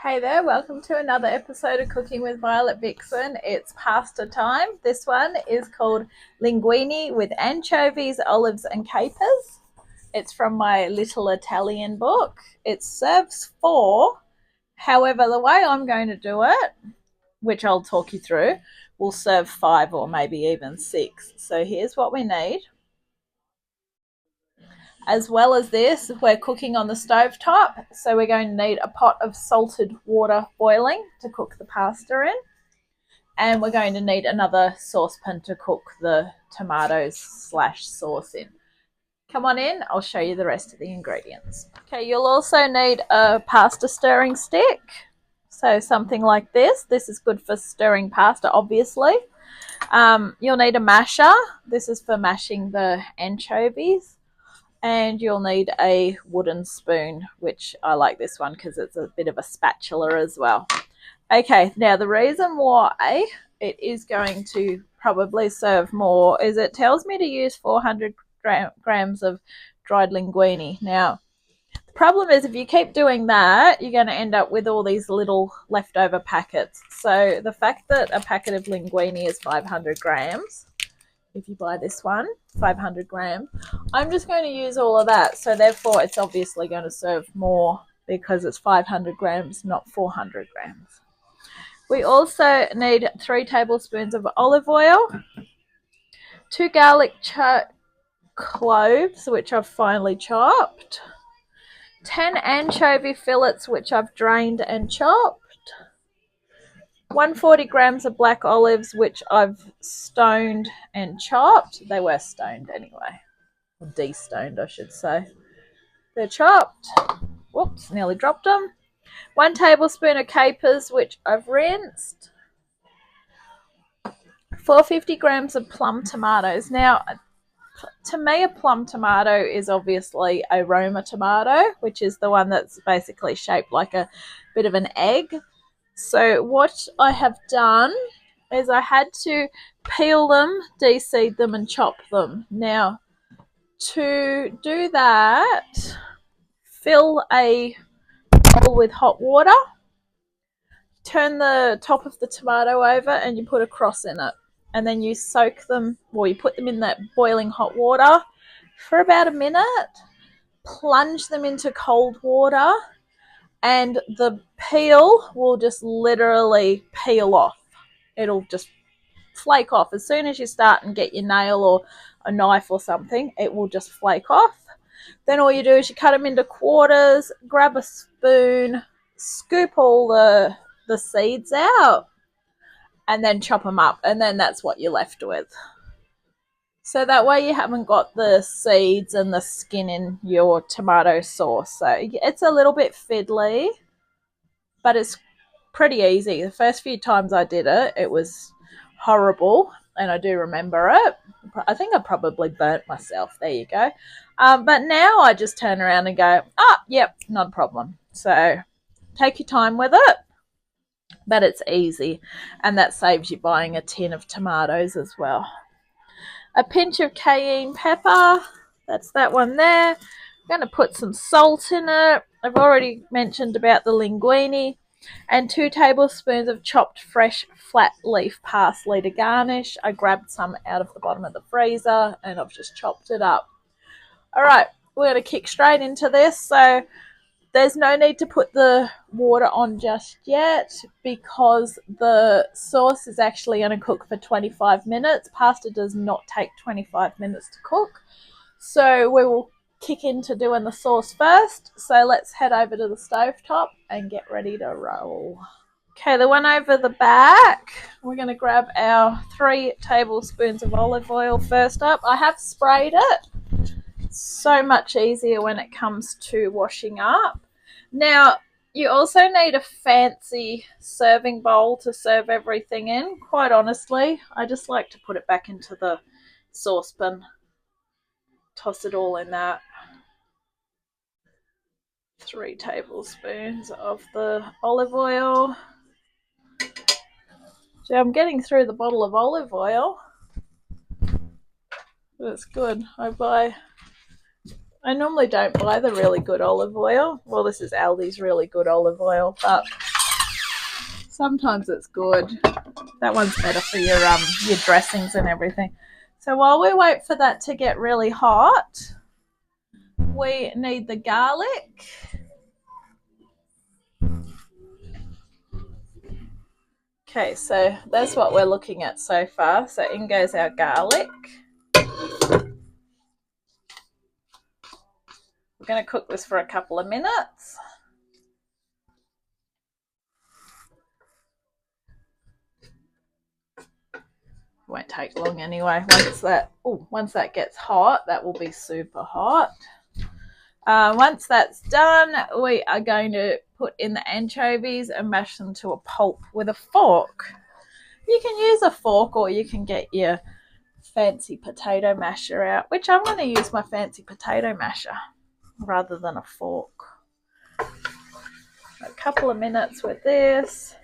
Hey there, welcome to another episode of Cooking with Violet Vixen. It's pasta time. This one is called linguine with anchovies, olives, and capers. It's from my little Italian book. It serves four. However, the way I'm going to do it, which I'll talk you through, will serve five or maybe even six. So here's what we need. As well as this, we're cooking on the stove top, so we're going to need a pot of salted water boiling to cook the pasta in, and we're going to need another saucepan to cook the tomatoes slash sauce in. Come on in, I'll show you the rest of the ingredients. Okay, you'll also need a pasta stirring stick, so something like this. This is good for stirring pasta, obviously. You'll need a masher. This is for mashing the anchovies. And you'll need a wooden spoon, which I like this one because it's a bit of a spatula as well. Okay, now the reason why it is going to probably serve more is it tells me to use 400 grams of dried linguine. Now, the problem is if you keep doing that, you're going to end up with all these little leftover packets. So the fact that a packet of linguine is 500 grams, if you buy this one, 500 grams, I'm just going to use all of that. So therefore, it's obviously going to serve more because it's 500 grams, not 400 grams. We also need 3 tablespoons of olive oil, 2 garlic cloves, which I've finely chopped, 10 anchovy fillets, which I've drained and chopped, 140 grams of black olives, which I've stoned and chopped. They were stoned anyway, or de-stoned, I should say. They're chopped. Whoops, nearly dropped them. 1 tablespoon of capers, which I've rinsed. 450 grams of plum tomatoes. Now, to me, a plum tomato is obviously a Roma tomato, which is the one that's basically shaped like a bit of an egg. So what I have done is I had to peel them, de-seed them, and chop them. Now, to do that, fill a bowl with hot water, turn the top of the tomato over, and you put a cross in it. And then you soak them, or you put them in that boiling hot water for about a minute, plunge them into cold water, and the peel will just literally peel off. It'll just flake off. As soon as you start and get your nail or a knife or something, it will just flake off. Then all you do is you cut them into quarters, grab a spoon, scoop all the seeds out, and then chop them up. And then that's what you're left with. So that way you haven't got the seeds and the skin in your tomato sauce. So it's a little bit fiddly, but it's pretty easy. The first few times I did it, it was horrible, and I do remember it. I think I probably burnt myself. There you go. But now I just turn around and go, yep, not a problem. So take your time with it, but it's easy, and that saves you buying a tin of tomatoes as well. A pinch of cayenne pepper, that's that one there. I'm going to put some salt in it. I've already mentioned about the linguine, and 2 tablespoons of chopped fresh flat leaf parsley to garnish. I grabbed some out of the bottom of the freezer and I've just chopped it up. All right, we're going to kick straight into this. So there's no need to put the water on just yet because the sauce is actually going to cook for 25 minutes. Pasta does not take 25 minutes to cook. So we will kick into doing the sauce first. So let's head over to the stovetop and get ready to roll. Okay, the one over the back, we're going to grab our 3 tablespoons of olive oil first up. I have sprayed it. So much easier when it comes to washing up. Now, you also need a fancy serving bowl to serve everything in. Quite honestly, I just like to put it back into the saucepan. Toss it all in that. 3 tablespoons of the olive oil. So I'm getting through the bottle of olive oil. That's good. I normally don't buy the really good olive oil. Well, this is Aldi's really good olive oil, but sometimes it's good. That one's better for your dressings and everything. So while we wait for that to get really hot, we need the garlic. Okay, so that's what we're looking at so far. So in goes our garlic. We're going to cook this for a couple of minutes. Won't take long anyway. Once that gets hot, that will be super hot. Once that's done, we are going to put in the anchovies and mash them to a pulp with a fork. You can use a fork or you can get your fancy potato masher out, which I'm going to use my fancy potato masher rather than a fork. A couple of minutes with this.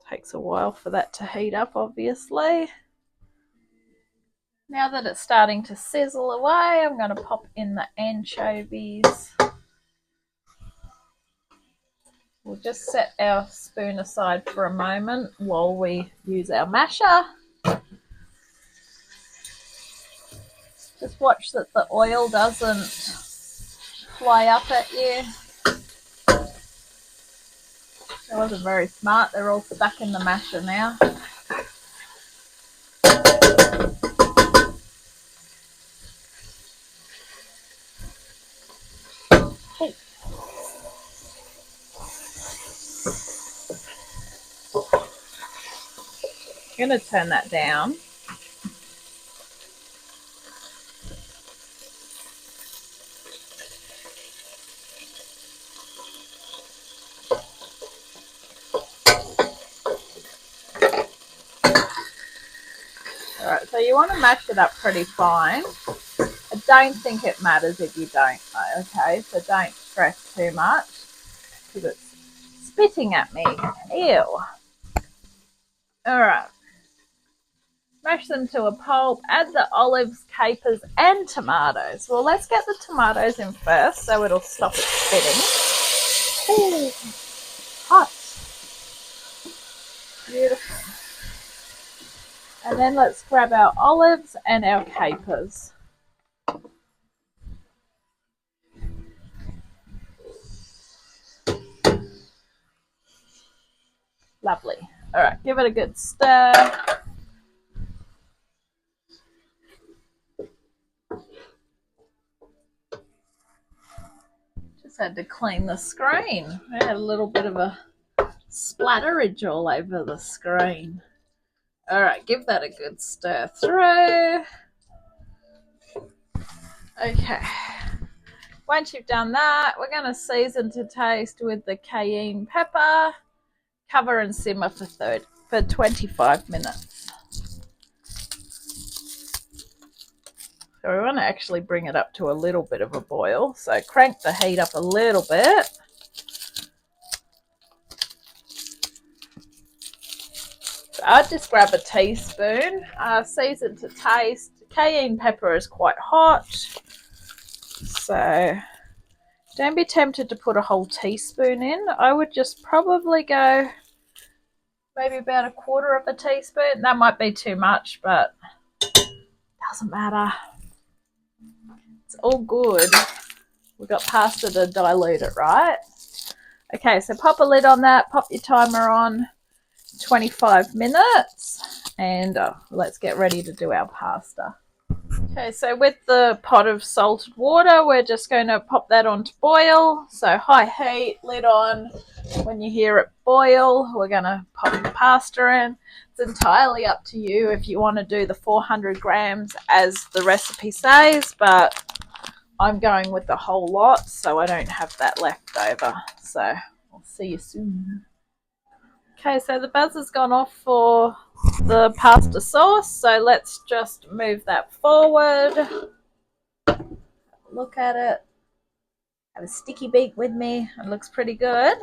Takes a while for that to heat up, obviously. Now that it's starting to sizzle away, I'm going to pop in the anchovies. We'll just set our spoon aside for a moment while we use our masher. Just watch that the oil doesn't fly up at you. That wasn't very smart. They're all stuck in the masher now. I'm going to turn that down. Alright, so you want to mash it up pretty fine. I don't think it matters if you don't though, okay? So don't stress too much because it's spitting at me. Ew. Alright. Mash them to a pulp, add the olives, capers, and tomatoes. Well, let's get the tomatoes in first so it'll stop it spitting. Ooh, hot. Beautiful. And then let's grab our olives and our capers. Lovely. All right, give it a good stir. Just had to clean the screen. I had a little bit of a splatterage all over the screen. All right, give that a good stir through. Okay. Once you've done that, we're going to season to taste with the cayenne pepper. Cover and simmer for 25 minutes. So we want to actually bring it up to a little bit of a boil. So crank the heat up a little bit. So I'd just grab a teaspoon, season to taste. Cayenne pepper is quite hot. So don't be tempted to put a whole teaspoon in. I would just probably go maybe about 1/4 of a teaspoon. That might be too much, but doesn't matter. It's all good. We've got pasta to dilute it, right? Okay, so pop a lid on that. Pop your timer on 25 minutes. And let's get ready to do our pasta. Okay, so with the pot of salted water, we're just going to pop that on to boil. So high heat, lid on. When you hear it boil, we're going to pop the pasta in. It's entirely up to you if you want to do the 400 grams as the recipe says, but I'm going with the whole lot, so I don't have that left over. So I'll see you soon. Okay, so the buzzer's gone off for the pasta sauce, so let's just move that forward. Look at it. Have a sticky beak with me. It looks pretty good.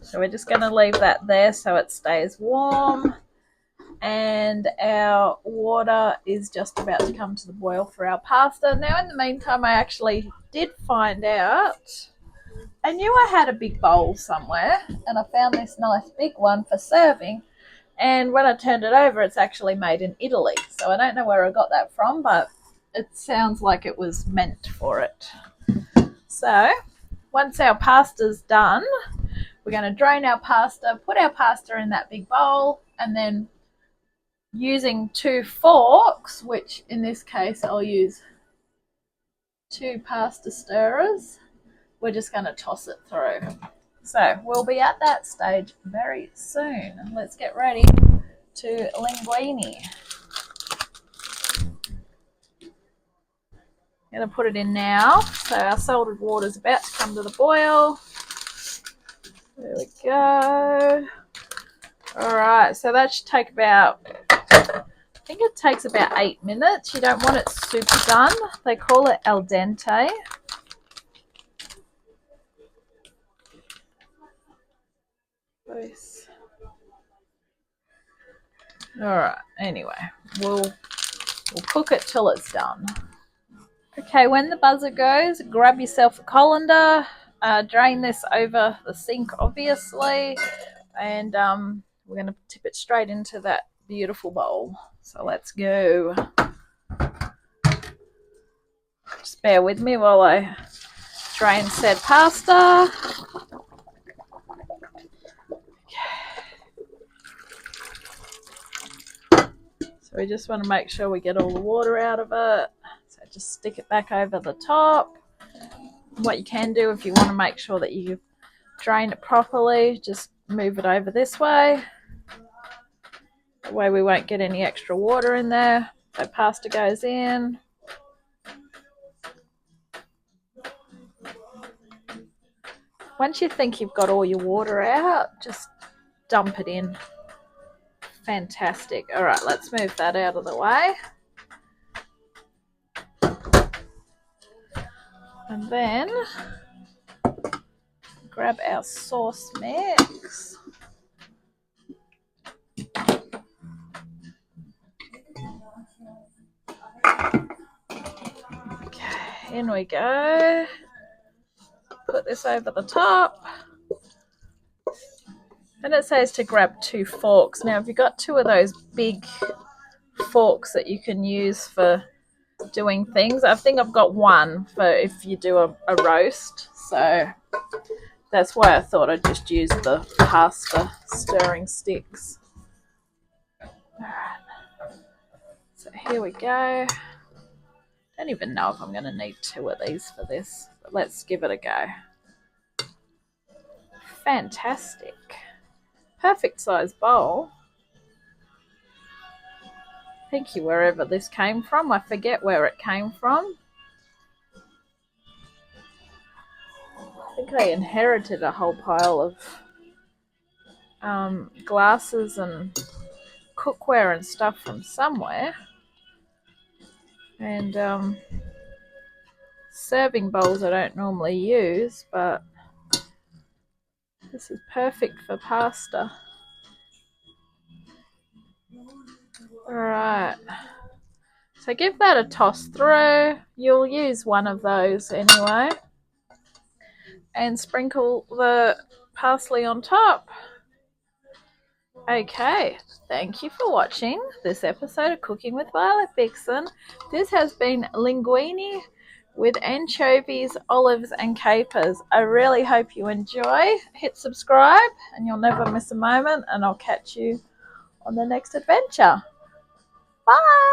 So we're just going to leave that there so it stays warm. and our water is just about to come to the boil for our pasta. Now, in the meantime, I actually did find out, I knew I had a big bowl somewhere, and I found this nice big one for serving. And when I turned it over, it's actually made in Italy. So I don't know where I got that from, but it sounds like it was meant for it. So once our pasta's done, we're going to drain our pasta, put our pasta in that big bowl, and then using 2 forks, which in this case I'll use 2 pasta stirrers, we're just going to toss it through. So we'll be at that stage very soon. Let's get ready to linguine. I'm going to put it in now. So our salted water is about to come to the boil. There we go. All right, so that should take about, I think it takes about 8 minutes. You don't want it super done. They call it al dente. All right, anyway, we'll cook it till it's done. Okay, when the buzzer goes, grab yourself a colander, drain this over the sink, obviously, and we're going to tip it straight into that beautiful bowl. So let's go. Just bear with me while I drain said pasta. So we just want to make sure we get all the water out of it. So just stick it back over the top. What you can do if you want to make sure that you drain it properly, just move it over this way. That way we won't get any extra water in there. So pasta goes in. Once you think you've got all your water out, just dump it in. Fantastic. All right, let's move that out of the way. And then grab our sauce mix. Okay, in we go. Put this over the top. And it says to grab 2 forks. Now, if you've got 2 of those big forks that you can use for doing things, I think I've got 1 for if you do a roast. So that's why I thought I'd just use the pasta stirring sticks. All right. So here we go. Don't even know if I'm going to need 2 of these for this, but let's give it a go. Fantastic. Perfect size bowl. Thank you wherever this came from. I forget where it came from. I think I inherited a whole pile of glasses and cookware and stuff from somewhere. And serving bowls I don't normally use, but this is perfect for pasta. Alright, so give that a toss through. You'll use 1 of those anyway. And sprinkle the parsley on top. Okay, thank you for watching this episode of Cooking with Violet Vixen. This has been linguine with anchovies, olives and capers. I really hope you enjoy. Hit subscribe and you'll never miss a moment, and I'll catch you on the next adventure. Bye!